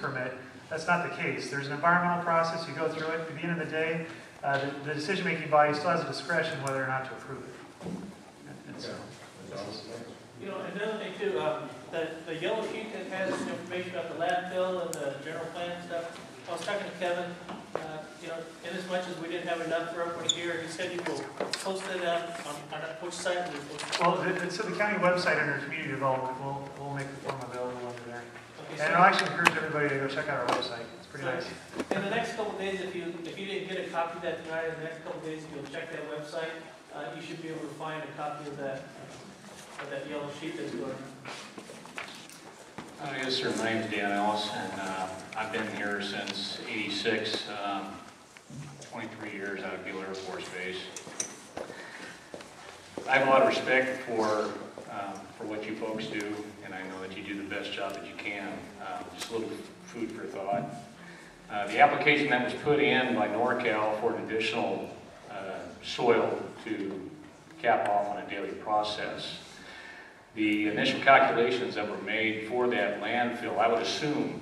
permit, that's not the case. There's an environmental process, you go through it. At the end of the day, the decision-making body still has a discretion whether or not to approve it. And so, you know, another thing too, the yellow sheet that has information about the landfill and the general plan and stuff, I was talking to Kevin, you know, in as much as we didn't have enough for everyone here, he said he will post it on which site? Well, it's at the county website under community development. We'll make the form available under there. Okay, And I'll actually encourage everybody to go check out our website. It's pretty nice. In the next couple of days, if you didn't get a copy of that tonight, in the next couple of days, if you'll check that website, you should be able to find a copy of that yellow sheet that's going. Yes, sir. My name's Dan Ellis, and I've been here since '86, 23 years out of Beale Air Force Base. I have a lot of respect for what you folks do, and I know that you do the best job that you can. Just a little food for thought. The application that was put in by NorCal for an additional soil to cap off on a daily process, the initial calculations that were made for that landfill, I would assume,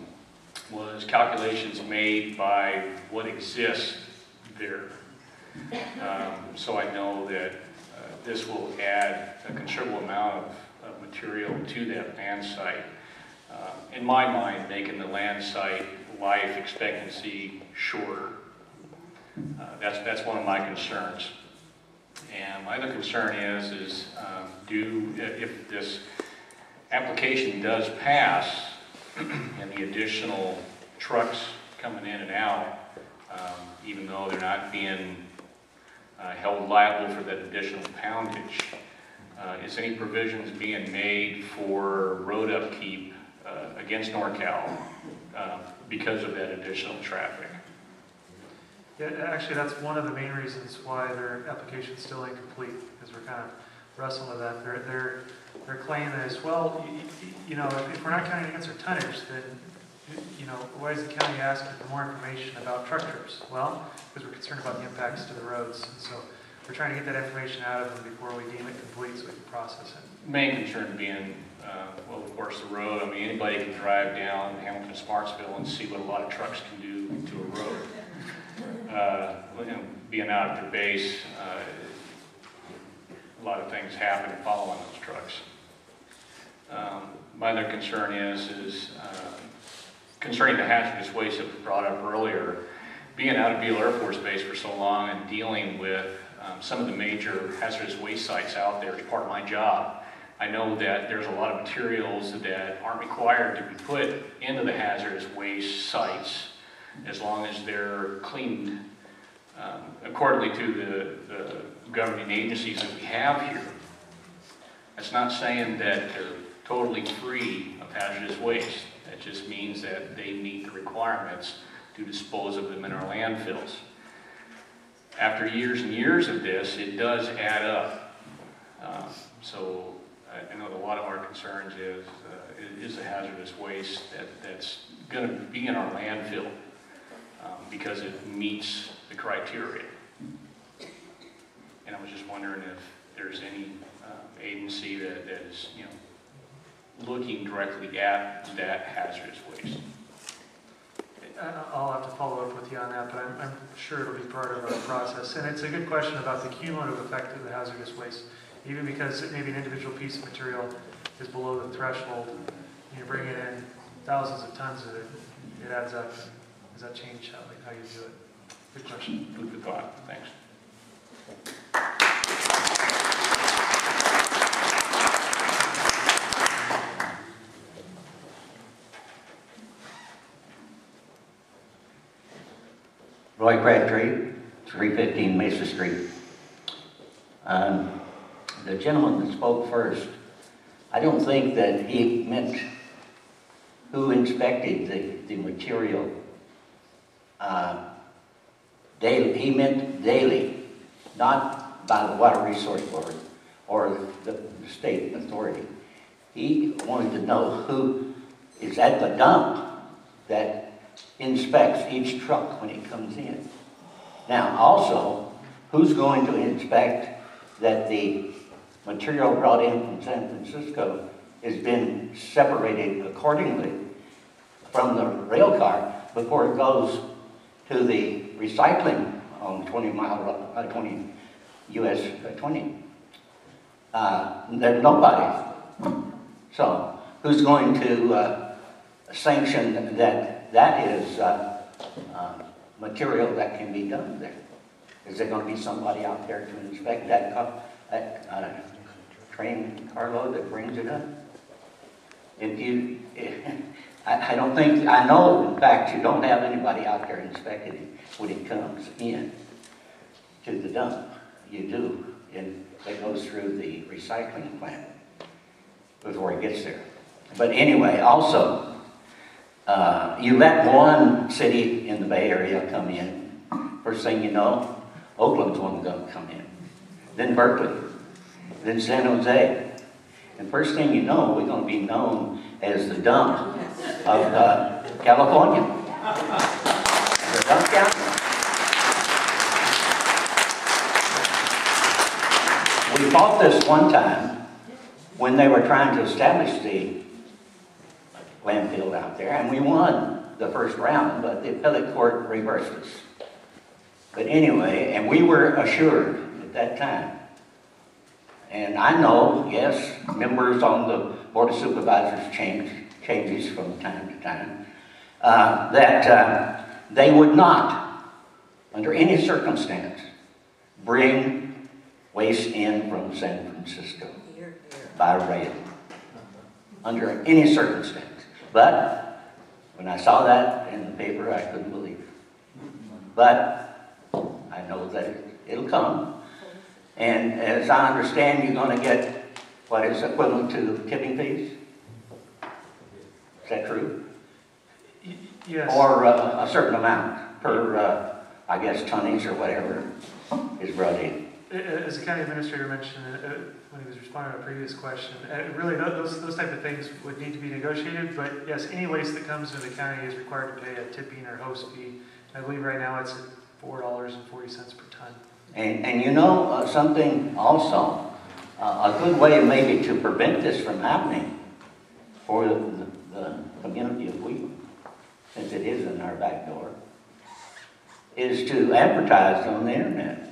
was calculations made by what exists there. So I know that this will add a considerable amount of material to that land site. In my mind, making the land site life expectancy shorter. That's one of my concerns. And my other concern is if this application does pass and the additional trucks coming in and out, even though they're not being held liable for that additional poundage, is any provisions being made for road upkeep against NorCal because of that additional traffic? Yeah, actually, that's one of the main reasons why their application is still incomplete, because we're kind of wrestling with that. Their claim is, well, you know, if we're not counting against our tonnage, then, you know, why is the county asking for more information about truck trips? Well, because we're concerned about the impacts to the roads, and so we're trying to get that information out of them before we deem it complete so we can process it. Main concern being, well, of course, the road. I mean, anybody can drive down Hamilton-Smartsville and see what a lot of trucks can do to a road. You know, being out at their base, a lot of things happen following those trucks. My other concern is concerning the hazardous waste that was brought up earlier. Being out of Beale Air Force Base for so long and dealing with some of the major hazardous waste sites out there is part of my job. I know that there's a lot of materials that aren't required to be put into the hazardous waste sites as long as they're cleaned accordingly to the governing agencies that we have here. That's not saying that they're totally free of hazardous waste. That just means that they meet the requirements to dispose of them in our landfills. After years and years of this, it does add up. So I know that a lot of our concerns is the hazardous waste that's going to be in our landfill because it meets the criteria. And I was just wondering if there's any agency that is, you know, looking directly at that hazardous waste. I'll have to follow up with you on that, but I'm sure it'll be part of our process. And it's a good question about the cumulative effect of the hazardous waste. Even because maybe an individual piece of material is below the threshold, you bring it in thousands of tons of it, it adds up. Does that change how you do it? Good question. Food for thought. Thanks. Roy Crabtree, 315 Mesa Street. The gentleman that spoke first, I don't think that he meant who inspected the material daily. He meant daily, not by the Water Resource Board or the state authority. He wanted to know who is at the dump that inspects each truck when it comes in. Now, also, who's going to inspect that the material brought in from San Francisco has been separated accordingly from the rail car before it goes to the recycling on 20 US 20. There's nobody. So who's going to sanction that is material that can be done there? Is there going to be somebody out there to inspect that train carload that brings it up? I don't think, I know in fact you don't have anybody out there inspecting it when it comes in to the dump. You do, and it goes through the recycling plant before it gets there. But anyway, also, you let one city in the Bay Area come in, first thing you know, Oakland's one going to come in, then Berkeley, then San Jose, and first thing you know, we're going to be known as the dump of California. The dump county. We fought this one time when they were trying to establish the landfill out there, and we won the first round, but the appellate court reversed us. But anyway, and we were assured at that time, and I know, yes, members on the Board of Supervisors changes from time to time, that they would not, under any circumstance, bring waste in from San Francisco by rail, under any circumstance. But when I saw that in the paper, I couldn't believe it. But I know that it'll come. And as I understand, you're going to get what is equivalent to tipping fees. Is that true? Yes. Or a certain amount per, I guess, tonnage or whatever is brought in. As the county administrator mentioned when he was responding to a previous question, really those type of things would need to be negotiated, but yes, any waste that comes into the county is required to pay a tipping or host fee. I believe right now it's at $4.40 per ton. And you know something also, a good way maybe to prevent this from happening for the community of Wheatland, since it is in our back door, is to advertise on the internet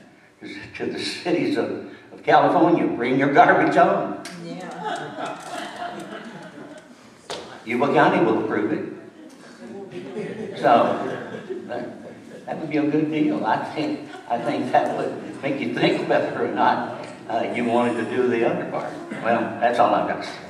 to the cities of California, bring your garbage on. Yeah. Yuba County will approve it. So that would be a good deal. I think that would make you think whether or not you wanted to do the other part. Well, that's all I've got to say.